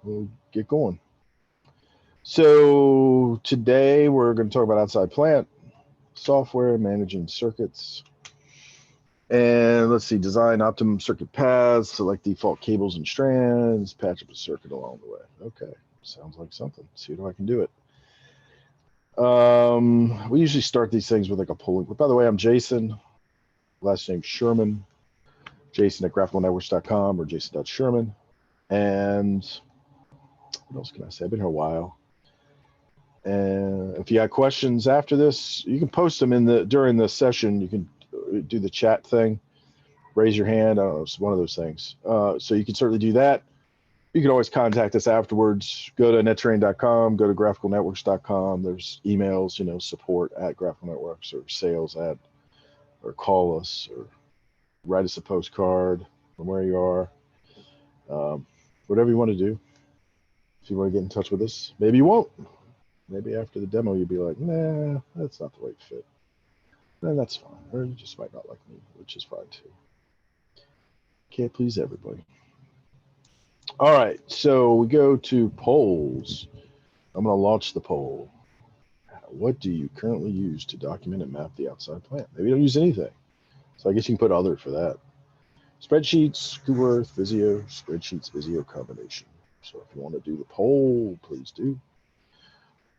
we'll get going. So today we're going to talk about outside plant software, managing circuits. And let's see, design optimum circuit paths, select default cables and strands, patch up a circuit along the way. Okay, sounds like something. See if I can do it. We usually start these things with like a polling. By the way, I'm Jason, last name Sherman, Jason at graphicalnetworks.com or jason.sherman. And what else can I say? I've been here a while. And if you got questions after this, you can post them during the session. You can do the chat thing, raise your hand. I don't know, it's one of those things. So you can certainly do that. You can always contact us afterwards. Go to netTerrain.com, go to graphicalnetworks.com. There's emails, support at Graphical Networks or sales at, or call us or write us a postcard from where you are. Whatever you want to do. If you want to get in touch with us, maybe you won't. Maybe after the demo, you'll be like, nah, that's not the right fit. Then that's fine. Or you just might not like me, which is fine too. Can't please everybody. All right, so we go to polls. I'm going to launch the poll. What do you currently use to document and map the outside plant? Maybe you don't use anything. So I guess you can put other for that. Spreadsheets, Google Earth, Visio, spreadsheets, Visio combination. So if you want to do the poll, please do.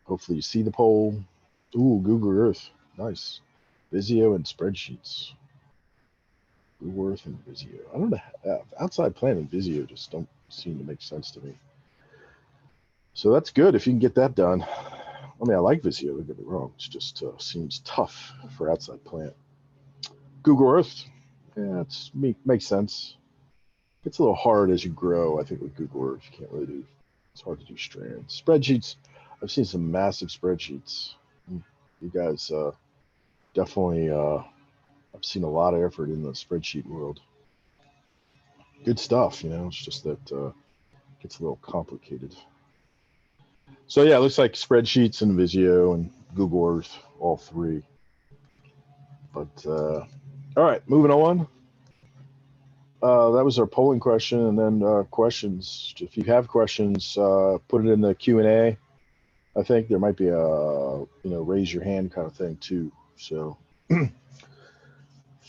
Hopefully you see the poll. Ooh, Google Earth. Nice. Visio and spreadsheets. Google Earth and Visio. I don't know. Outside plant and Visio just don't seem to make sense to me. So that's good if you can get that done. I mean, I like Visio, don't get me wrong. It just seems tough for outside plant. Google Earth. Yeah, makes sense. It's a little hard as you grow, I think, with Google Earth. You can't really do, it's hard to do strands. Spreadsheets, I've seen some massive spreadsheets. You guys definitely, I've seen a lot of effort in the spreadsheet world. Good stuff, it's just that it gets a little complicated. So yeah, it looks like spreadsheets and Visio and Google Earth, all three. But all right, moving on. That was our polling question, and then questions. If you have questions, put it in the Q&A. I think there might be a raise your hand kind of thing too. So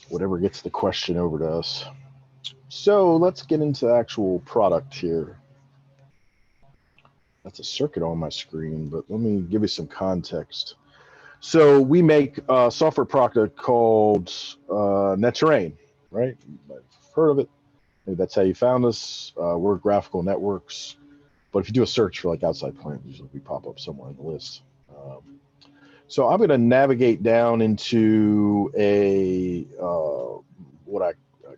whatever gets the question over to us. So let's get into the actual product here. That's a circuit on my screen, but let me give you some context. So we make a software product called netTerrain, right? I've heard of it. Maybe that's how you found us. We're Graphical Networks. But if you do a search for like outside plant, usually we pop up somewhere on the list. So I'm going to navigate down into a what I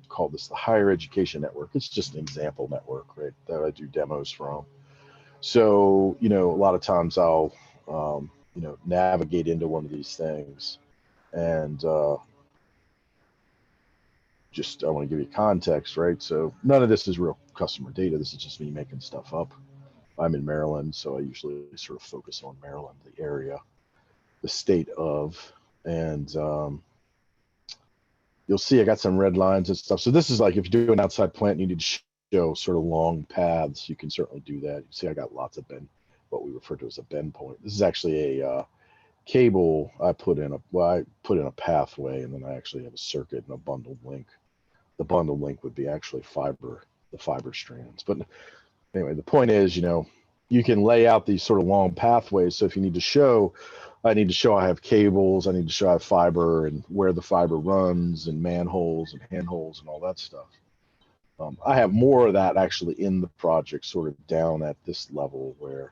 call this the higher education network. It's just an example network, right, that I do demos from. So a lot of times I'll navigate into one of these things, and I want to give you context, right? So none of this is real customer data. This is just me making stuff up. I'm in Maryland, so I usually sort of focus on Maryland, the area, the state of, and you'll see I got some red lines and stuff. So this is like if you do an outside plant and you need to show sort of long paths, you can certainly do that. You see I got lots of what we refer to as a bend point. This is actually a cable I put in a pathway, and then I actually have a circuit and a bundled link. The bundled link would be actually the fiber strands. But anyway, the point is, you can lay out these sort of long pathways. So if you need to show, I have cables, I need to show I have fiber and where the fiber runs and manholes and handholds and all that stuff. I have more of that actually in the project, sort of down at this level, where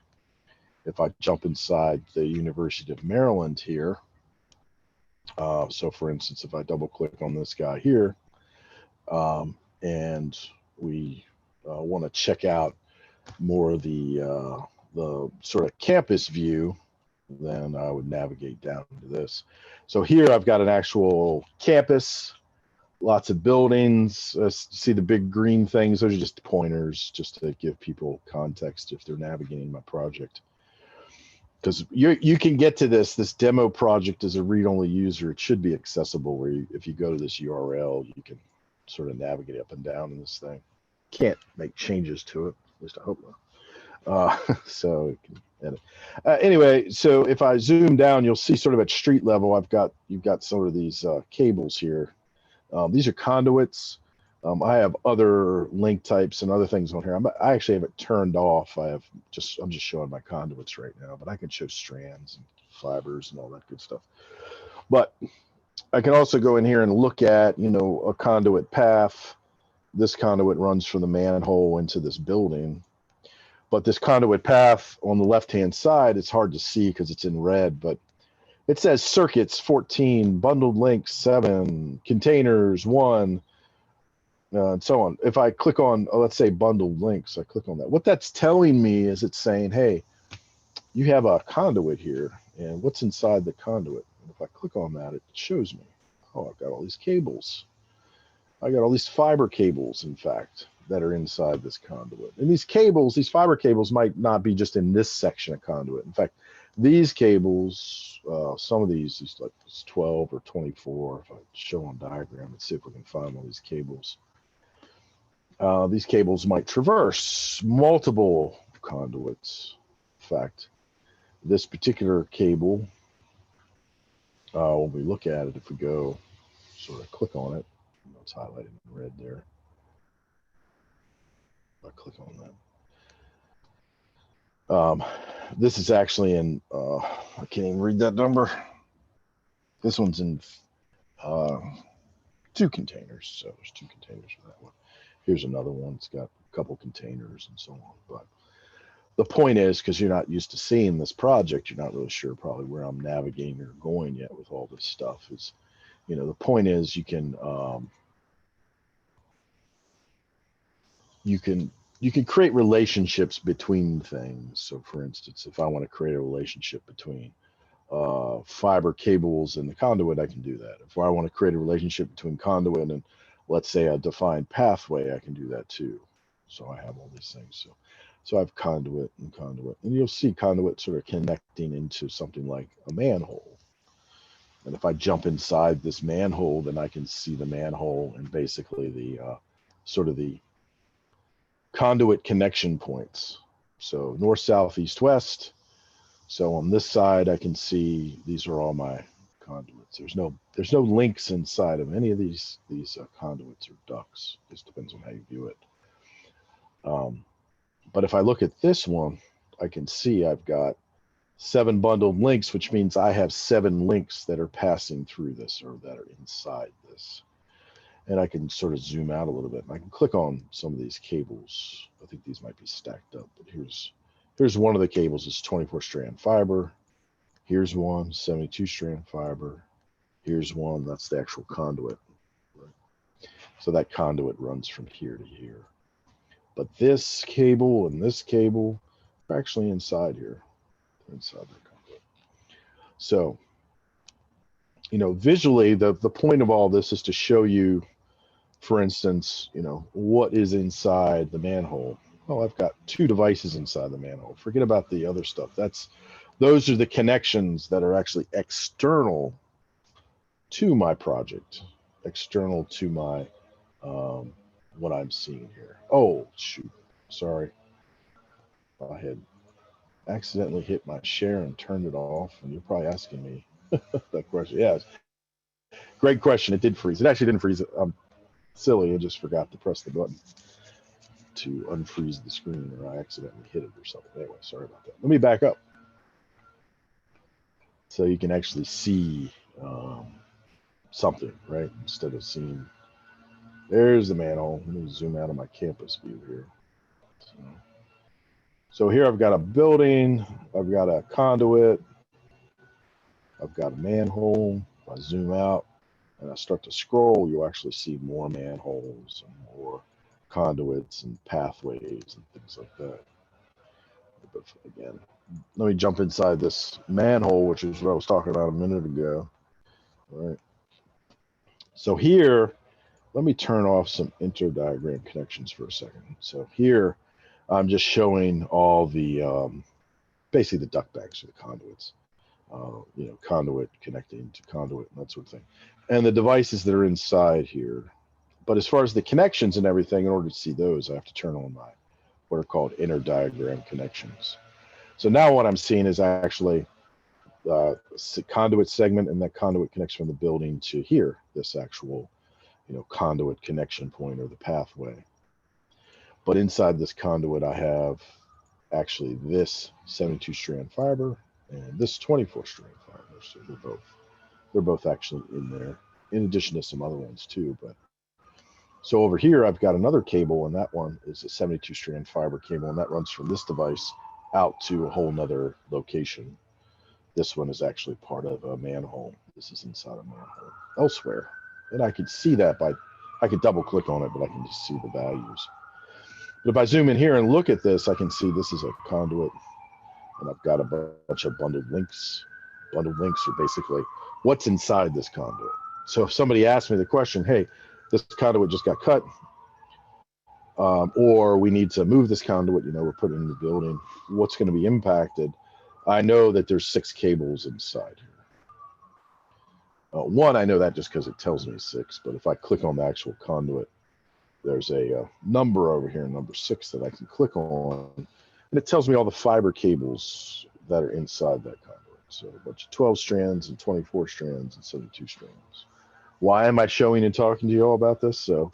if I jump inside the University of Maryland here, so for instance, if I double click on this guy here, and we want to check out more of the sort of campus view, then I would navigate down to this. So here I've got an actual campus, lots of buildings. See the big green things? Those are just pointers, just to give people context if they're navigating my project. Because you can get to this demo project as a read-only user. It should be accessible where if you go to this URL, you can sort of navigate up and down in this thing. Can't make changes to it, at least I hope not. So you can edit. Anyway, so if I zoom down, you'll see sort of at street level, you've got sort of these cables here. These are conduits. I have other link types and other things on here. I actually have it turned off. I'm just showing my conduits right now, but I can show strands and fibers and all that good stuff. But I can also go in here and look at, a conduit path. This conduit runs from the manhole into this building. But this conduit path on the left-hand side, it's hard to see because it's in red, but it says circuits 14, bundled links 7, containers 1, and so on. If I click on, let's say bundled links, I click on that. What that's telling me is it's saying, hey, you have a conduit here, and what's inside the conduit? And if I click on that, it shows me, oh, I've got all these cables. I got all these fiber cables, in fact, that are inside this conduit. And these cables, these fiber cables might not be just in this section of conduit. In fact, these cables, some of these like 12 or 24, if I show on diagram, let's see if we can find all these cables. These cables might traverse multiple conduits. In fact, this particular cable, when we look at it, if we go sort of click on it, it's highlighted in red there. I click on that. This is actually in, I can't even read that number. This one's in 2 containers. So there's 2 containers for that one. Here's another one. It's got a couple containers and so on. But the point is, because you're not used to seeing this project, you're not really sure probably where I'm navigating or going yet with all this stuff. Is, the point is you can create relationships between things. So for instance, if I want to create a relationship between fiber cables and the conduit, I can do that. If I want to create a relationship between conduit and, let's say, a defined pathway, I can do that too. So I have all these things. So I have conduit and conduit, and you'll see conduit sort of connecting into something like a manhole. And if I jump inside this manhole, then I can see the manhole and basically the sort of the conduit connection points. So north, south, east, west. So on this side, I can see these are all my conduits. There's no links inside of any of these conduits or ducts. Just depends on how you view it. But if I look at this one, I can see I've got 7 bundled links, which means I have 7 links that are passing through this or that are inside this. And I can sort of zoom out a little bit. And I can click on some of these cables. I think these might be stacked up, but here's one of the cables. It's 24 strand fiber. Here's one 72 strand fiber. Here's one, that's the actual conduit. Right? So that conduit runs from here to here. But this cable and this cable are actually inside here, inside the conduit. So, visually, the point of all this is to show you, for instance, what is inside the manhole. Oh, I've got 2 devices inside the manhole. Forget about the other stuff. Those are the connections that are actually external to my project, external to my what I'm seeing here. Oh, shoot. Sorry. I had accidentally hit my share and turned it off, and you're probably asking me that question. Yes. Great question. It did freeze. It actually didn't freeze. I'm silly. I just forgot to press the button to unfreeze the screen, or I accidentally hit it or something. Anyway, sorry about that. Let me back up so you can actually see something, right? Instead of seeing, there's the manhole. Let me zoom out of my campus view here. So here I've got a building, I've got a conduit, I've got a manhole. If I zoom out and I start to scroll, you'll actually see more manholes and more conduits and pathways and things like that. But again, let me jump inside this manhole, which is what I was talking about a minute ago. All right. So here, let me turn off some interdiagram connections for a second. So here, I'm just showing all the, basically the duct banks or the conduits, conduit connecting to conduit and that sort of thing. And the devices that are inside here. But as far as the connections and everything, in order to see those, I have to turn on my what are called inner diagram connections. So now what I'm seeing is actually conduit segment, and that conduit connects from the building to here, this actual, conduit connection point or the pathway. But inside this conduit, I have actually this 72 strand fiber and this 24 strand fiber. So they're both actually in there, in addition to some other ones too. But so over here, I've got another cable, and that one is a 72 strand fiber cable, and that runs from this device out to a whole nother location. This one is actually part of a manhole. This is inside a manhole elsewhere. And I could see that I could double click on it, but I can just see the values. But if I zoom in here and look at this, I can see this is a conduit, and I've got a bunch of bundled links. Bundled links are basically what's inside this conduit. So if somebody asks me the question, hey, this conduit just got cut, or we need to move this conduit, we're putting it in the building, what's going to be impacted? I know that there's 6 cables inside here. One, I know that just because it tells me 6, but if I click on the actual conduit, there's a number over here, number 6, that I can click on, and it tells me all the fiber cables that are inside that conduit. So a bunch of 12 strands and 24 strands and 72 strands. Why am I showing and talking to you all about this? So,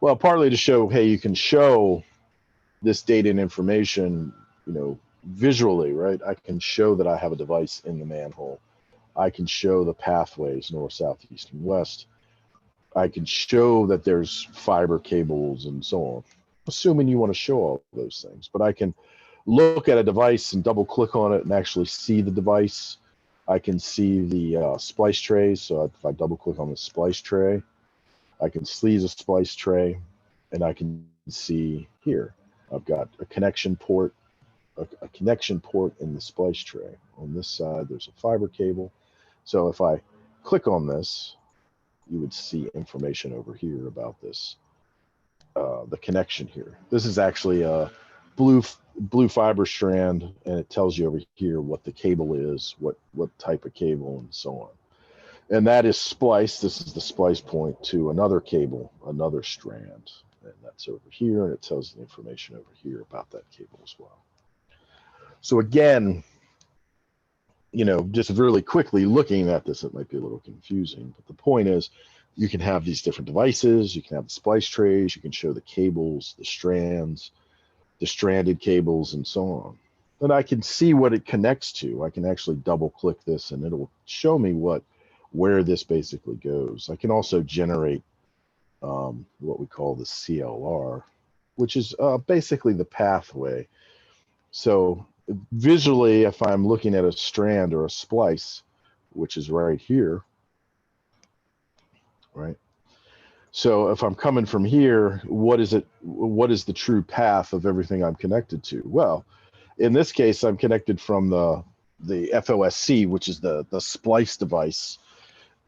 well, partly to show, hey, you can show this data and information, visually, right? I can show that I have a device in the manhole. I can show the pathways, north, south, east, and west. I can show that there's fiber cables and so on, assuming you want to show all those things. But I can look at a device and double click on it and actually see the device. I can see the splice trays. So if I double click on the splice tray, I can see the splice tray, and I can see here, I've got a connection port, a connection port in the splice tray. On this side, there's a fiber cable. So if I click on this, you would see information over here about this, the connection here. This is actually a blue fiber strand, and it tells you over here what the cable is, what type of cable, and so on. And that is spliced. This is the splice point to another cable, another strand, and that's over here, and it tells the information over here about that cable as well. So again, just really quickly looking at this, it might be a little confusing, but the point is you can have these different devices, you can have the splice trays, you can show the cables, the strands, the stranded cables, and so on. And I can see what it connects to. I can actually double click this and it'll show me where this basically goes. I can also generate what we call the CLR, which is basically the pathway. So visually, if I'm looking at a strand or a splice, which is right here, right? So if I'm coming from here, what is the true path of everything I'm connected to? Well, in this case, I'm connected from the FOSC, which is the splice device,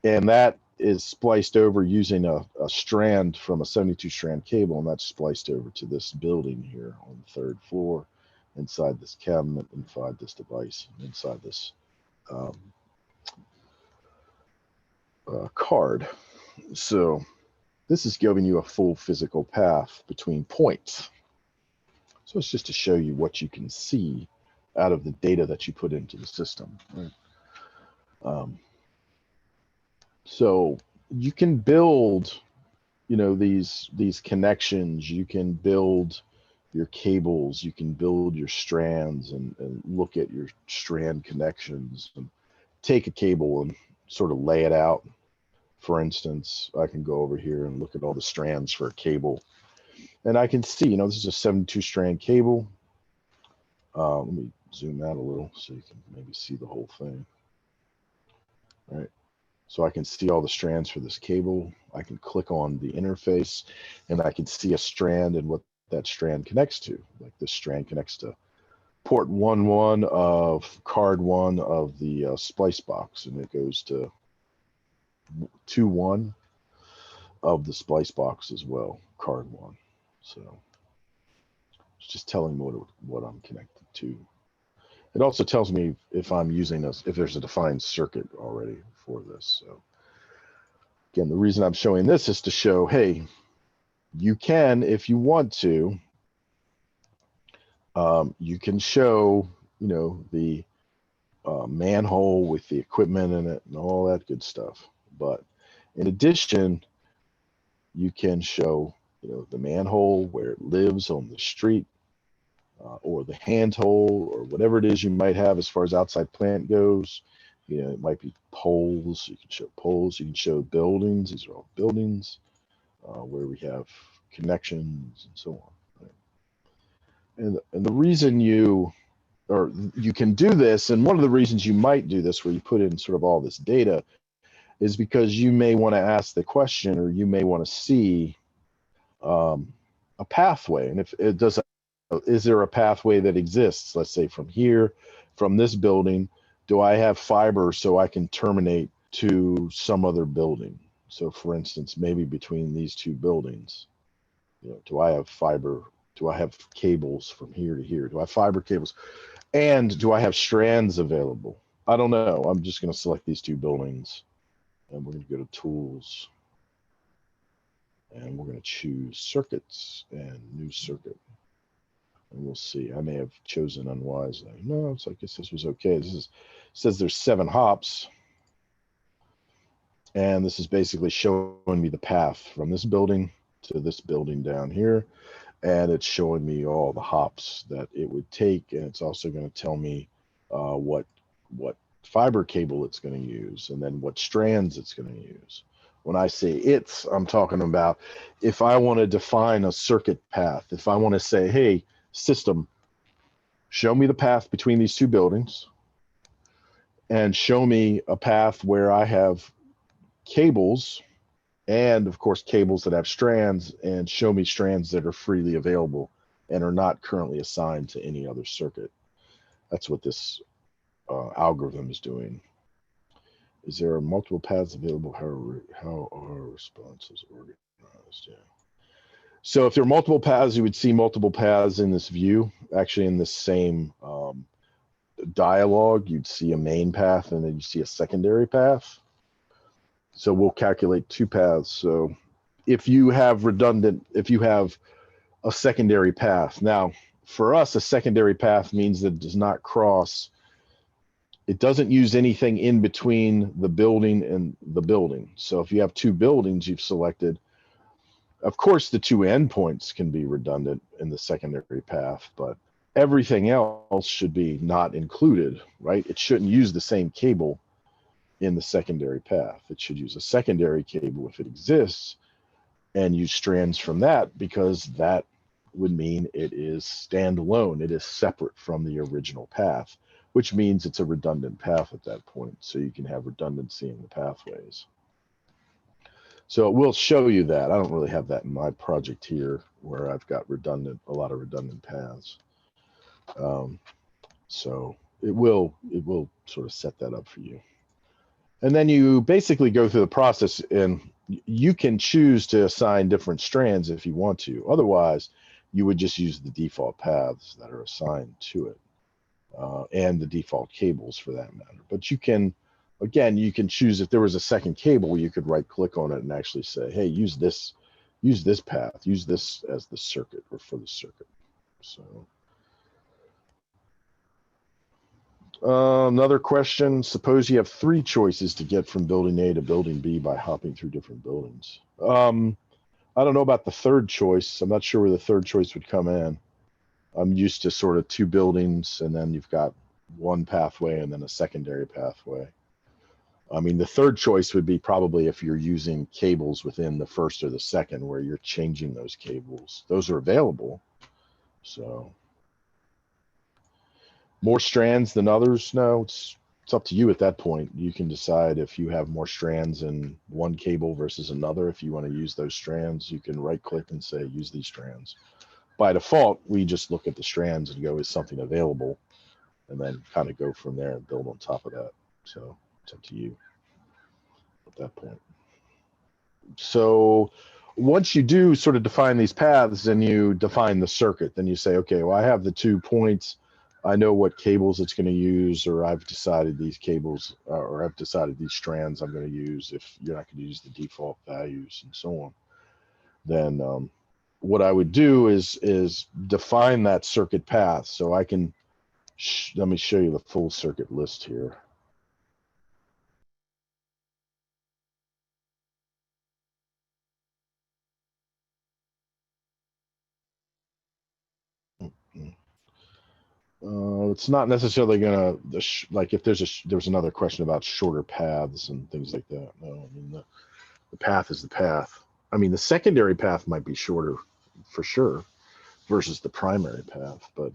and that is spliced over using a strand from a 72 strand cable, and that's spliced over to this building here on the 3rd floor, inside this cabinet, inside this device, inside this card. So this is giving you a full physical path between points. So it's just to show you what you can see out of the data that you put into the system. Right? So you can build, these connections. You can build your cables. You can build your strands and look at your strand connections and take a cable and sort of lay it out. For instance, I can go over here and look at all the strands for a cable. And I can see, this is a 72 strand cable. Let me zoom out a little so you can maybe see the whole thing. All right. So I can see all the strands for this cable. I can click on the interface and I can see a strand and what that strand connects to. Like this strand connects to port 1.1 of card 1 of the splice box, and it goes to 2.1 of the splice box as well, card 1. So it's just telling me what I'm connected to. It also tells me if I'm using this, if there's a defined circuit already for this. So again, the reason I'm showing this is to show, hey, you can, if you want to, You can show, the manhole with the equipment in it and all that good stuff. But in addition, you can show, the manhole where it lives on the street, or the handhole, or whatever it is you might have as far as outside plant goes. It might be poles. You can show poles. You can show buildings. These are all buildings where we have connections and so on. Right? And the reason you can do this, and one of the reasons you might do this, where you put in sort of all this data, is because you may want to ask the question, or you may want to see a pathway. And if it does, is there a pathway that exists? Let's say from here, from this building, do I have fiber so I can terminate to some other building? So for instance, maybe between these two buildings, do I have fiber? Do I have cables from here to here? Do I have fiber cables? And do I have strands available? I don't know. I'm just going to select these two buildings, and we're going to go to Tools, and we're going to choose Circuits and New Circuit. And we'll see. I may have chosen unwisely. No, I guess this was okay. Says there's 7 hops, and this is basically showing me the path from this building to this building down here, and it's showing me all the hops that it would take, and it's also going to tell me what fiber cable it's going to use, and then what strands it's going to use. When I say I'm talking about if I want to define a circuit path, if I want to say, hey, system, show me the path between these two buildings, and show me a path where I have cables, and of course cables that have strands, and show me strands that are freely available and are not currently assigned to any other circuit. That's what this algorithm is doing. Is there multiple paths available? How are responses organized? Yeah. So if there are multiple paths, you would see multiple paths in this view. Actually, in this same dialog, you'd see a main path, and then you see a secondary path. So we'll calculate 2 paths. So if you have a secondary path. Now, for us, a secondary path means that it does not cross. It doesn't use anything in between the building and the building. So if you have 2 buildings you've selected, of course the 2 endpoints can be redundant in the secondary path, but everything else should be not included, right? It shouldn't use the same cable in the secondary path. It should use a secondary cable if it exists, and use strands from that, because that would mean it is standalone. It is separate from the original path, which means it's a redundant path at that point. So you can have redundancy in the pathways. So it will show you that. I don't really have that in my project here, where I've got a lot of redundant paths. So it will sort of set that up for you. And then you basically go through the process, and you can choose to assign different strands if you want to. Otherwise, you would just use the default paths that are assigned to it, and the default cables for that matter. But you can, again, you can choose, if there was a second cable, you could right click on it and actually say, hey, use this path, use this as the circuit, or for the circuit. So another question, suppose you have 3 choices to get from building A to building B by hopping through different buildings. I don't know about the third choice. I'm not sure where the third choice would come in. I'm used to sort of 2 buildings, and then you've got 1 pathway and then a secondary pathway. I mean, the third choice would be probably if you're using cables within the first or the second, where you're changing those cables. Those are available. So more strands than others? No, it's up to you at that point. You can decide if you have more strands in one cable versus another. If you want to use those strands, you can right click and say, use these strands. By default, we just look at the strands and go, is something available? And then kind of go from there and build on top of that. So it's up to you at that point. So once you do sort of define these paths, and you define the circuit, then you say, okay, well, I have the 2 points. I know what cables it's going to use, or I've decided these cables, or I've decided these strands I'm going to use if you're not going to use the default values and so on. Then what I would do is define that circuit path. So I can, let me show you the full circuit list here. It's not necessarily gonna, like if there's another question about shorter paths and things like that. No, I mean, the path is the path. I mean, the secondary path might be shorter for sure versus the primary path, but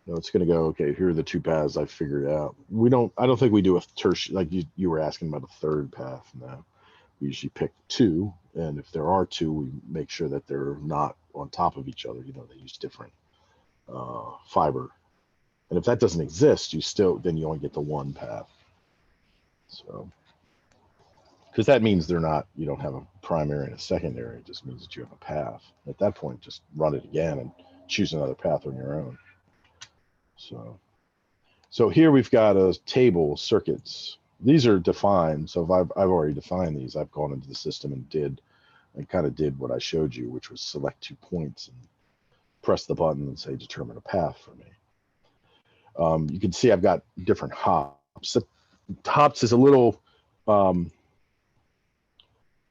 it's going to go, okay, here are the two paths I figured out. I don't think we do a tertiary, like you were asking about a third path now. We usually pick two, and if there are two, we make sure that they're not on top of each other. They use different fiber. And if that doesn't exist, then you only get the one path. So, because that means you don't have a primary and a secondary. It just means that you have a path. At that point, just run it again and choose another path on your own. So here we've got a table, circuits. These are defined. So if I've already defined these, I've gone into the system and kind of did what I showed you, which was select 2 points and press the button and say determine a path for me. You can see I've got different hops. The hops is a little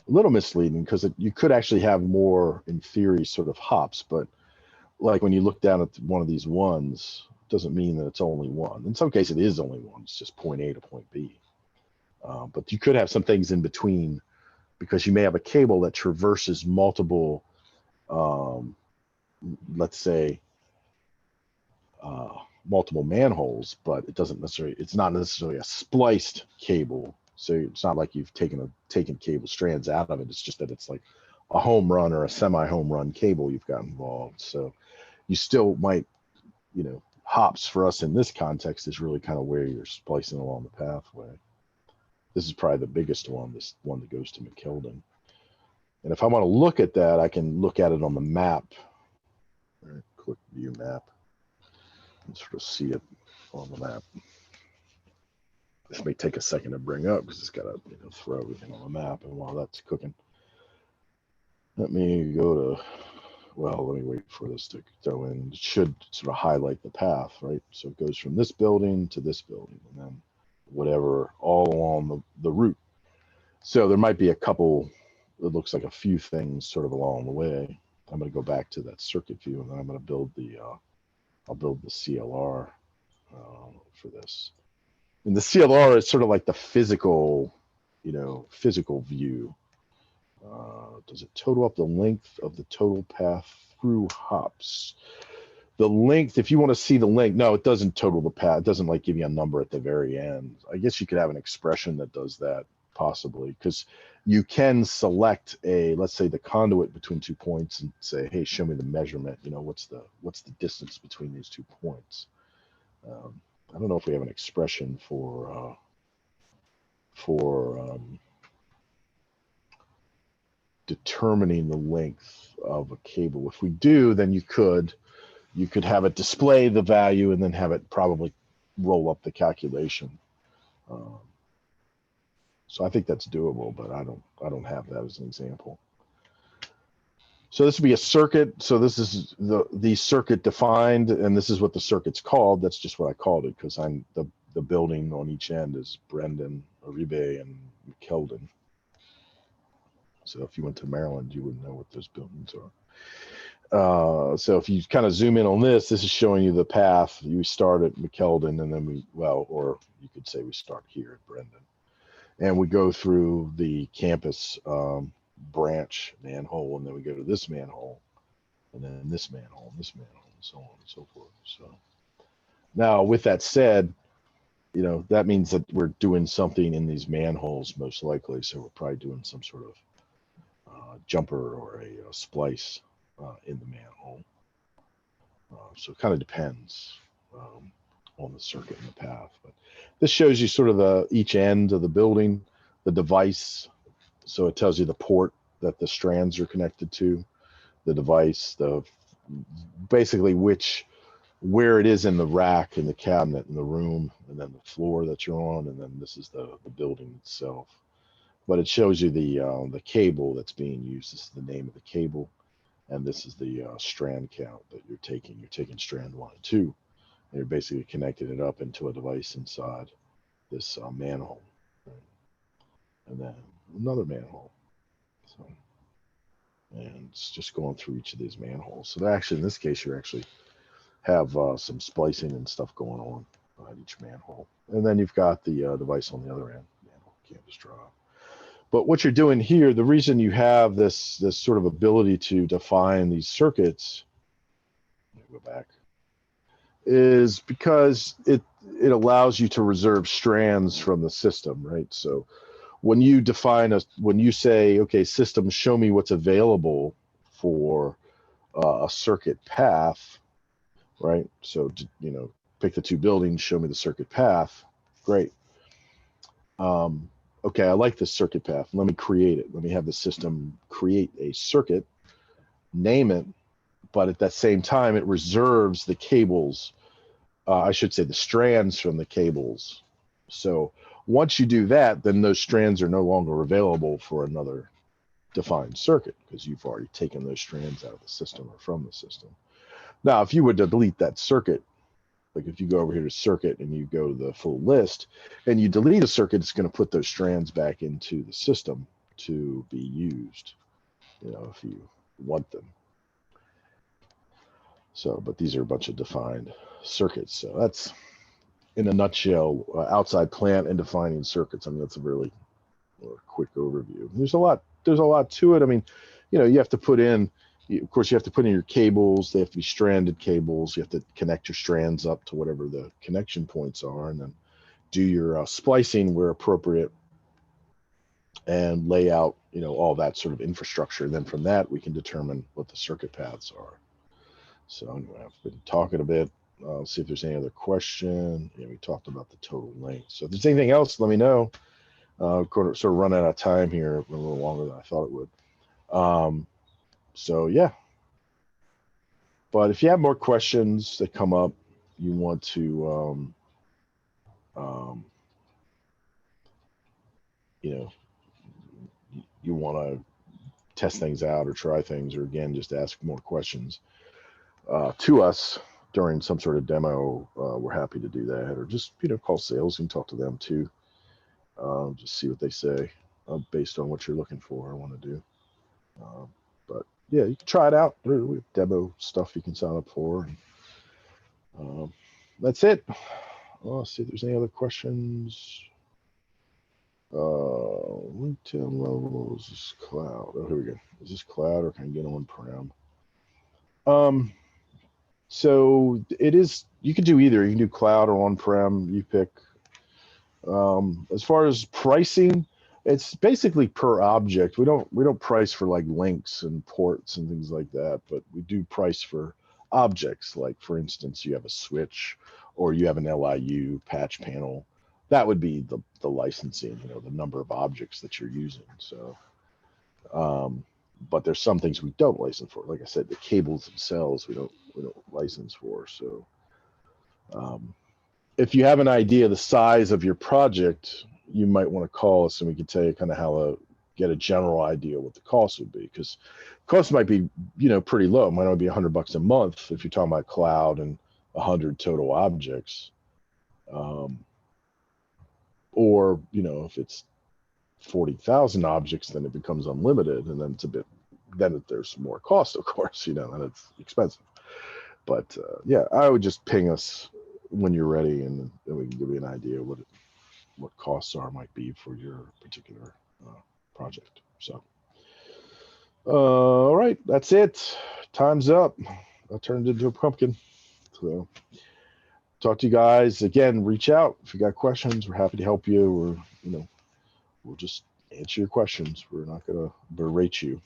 misleading because you could actually have more, in theory, sort of hops, but like when you look down at one of these ones, it doesn't mean that it's only one. In some cases, it is only one. It's just point A to point B. But you could have some things in between because you may have a cable that traverses multiple, let's say, multiple manholes, but it's not necessarily a spliced cable. So it's not like you've taken cable strands out of it. It's just that it's like a home run or a semi-home run cable you've got involved. So you still might, hops for us in this context is really kind of where you're splicing along the pathway. This is probably the biggest one, this one that goes to McKeldin. And if I want to look at that, I can look at it on the map. All right, click view map and sort of see it on the map. This may take a second to bring up because it's got to throw everything on the map. And while that's cooking, let me go to, well, let me wait for this to go in. It should sort of highlight the path, right? So it goes from this building to this building and then whatever all along the route. So there might be a couple, it looks like a few things sort of along the way. I'm going to go back to that circuit view and then I'm going to build I'll build the CLR for this. And the CLR is sort of like the physical, physical view. Does it total up the length of the total path through hops? The length, if you want to see the length, no, it doesn't total the path. It doesn't like give you a number at the very end. I guess you could have an expression that does that possibly, because you can select let's say the conduit between 2 points and say, hey, show me the measurement. What's the distance between these 2 points? I don't know if we have an expression for determining the length of a cable. If we do, then you could have it display the value and then have it probably roll up the calculation. So I think that's doable, but I don't have that as an example. So this would be a circuit. So this is the circuit defined, and this is what the circuit's called. That's just what I called it because I'm the building on each end is Brendan, Oribe, and McKeldin. So if you went to Maryland, you would know what those buildings are. So if you kind of zoom in on this is showing you the path. You start at McKeldin, and then or you could say we start here at Brendan, and we go through the campus branch manhole, and then we go to this manhole, and then this manhole, and this manhole, and so on and so forth. So now, with that said, that means that we're doing something in these manholes most likely. So we're probably doing some sort of jumper or a splice in the manhole. So it kind of depends on the circuit and the path. But this shows you sort of each end of the building, the device. So it tells you the port that the strands are connected to, the device, basically where it is in the rack, in the cabinet, in the room, and then the floor that you're on, and then this is the building itself. But it shows you the cable that's being used. This is the name of the cable. and this is the strand count that you're taking. You're taking strand 1 and 2, and you're basically connecting it up into a device inside this manhole, right? And then another manhole. So, and it's just going through each of these manholes. So actually, in this case, you actually have some splicing and stuff going on at each manhole. And then you've got the device on the other end. Manhole can't just draw. But what you're doing here, the reason you have this sort of ability to define these circuits, let me go back, is because it allows you to reserve strands from the system, right? So when you define when you say, okay, system, show me what's available for a circuit path, right? So, you know, pick the 2 buildings, show me the circuit path. Great. Okay, I like this circuit path. Let me create it. Let me have the system create a circuit, name it, but at that same time, it reserves the cables. I should say the strands from the cables. So once you do that, then those strands are no longer available for another defined circuit because you've already taken those strands out of the system or from the system. Now, if you were to delete that circuit, like if you go over here to circuit and you go to the full list and you delete a circuit, it's going to put those strands back into the system to be used, you know, if you want them. So, but these are a bunch of defined circuits. So that's, in a nutshell, outside plant and defining circuits. I mean, that's a really quick overview. There's a lot to it. I mean, you know, you have to put in, of course, you have to put in your cables. They have to be stranded cables. You have to connect your strands up to whatever the connection points are, and then do your splicing where appropriate, and lay out, you know, all that sort of infrastructure. And then from that, we can determine what the circuit paths are. So anyway, I've been talking a bit. Let's see if there's any other question. Yeah, we talked about the total length. So if there's anything else, let me know. Sort of run out of time here a little longer than I thought it would. So yeah. But if you have more questions that come up, you want to, you know, you want to test things out or try things, or again, just ask more questions to us during some sort of demo, we're happy to do that. Or just, you know, call sales and talk to them too. Just see what they say based on what you're looking for or want to do. But yeah, you can try it out. There's demo stuff you can sign up for. And, that's it. Let's see if there's any other questions. Retail levels, is this cloud? Oh, here we go. Is this cloud or can I get on-prem? So it is, you can do either. You can do cloud or on-prem, you pick. As far as pricing, it's basically per object. We don't price for like links and ports and things like that, but we do price for objects. Like for instance, you have a switch or you have an LIU patch panel. That would be the licensing, you know, the number of objects that you're using. So, but there's some things we don't license for. Like I said, the cables themselves we don't license for. So, if you have an idea of the size of your project, you might want to call us and we can tell you kind of how to get a general idea what the cost would be, because cost might be, you know, pretty low. It might only be $100 a month if you're talking about cloud and 100 total objects. Or, you know, if it's 40,000 objects, then it becomes unlimited, and then it's a bit, then there's more cost, of course, you know, and it's expensive. But yeah, I would just ping us when you're ready, and then we can give you an idea what costs might be for your particular project. So, all right, that's it. Time's up. I turned into a pumpkin. So, talk to you guys again. Reach out if you got questions. We're happy to help you, or you know, we'll just answer your questions. We're not going to berate you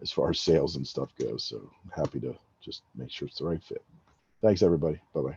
as far as sales and stuff goes. So, happy to just make sure it's the right fit. Thanks, everybody. Bye-bye.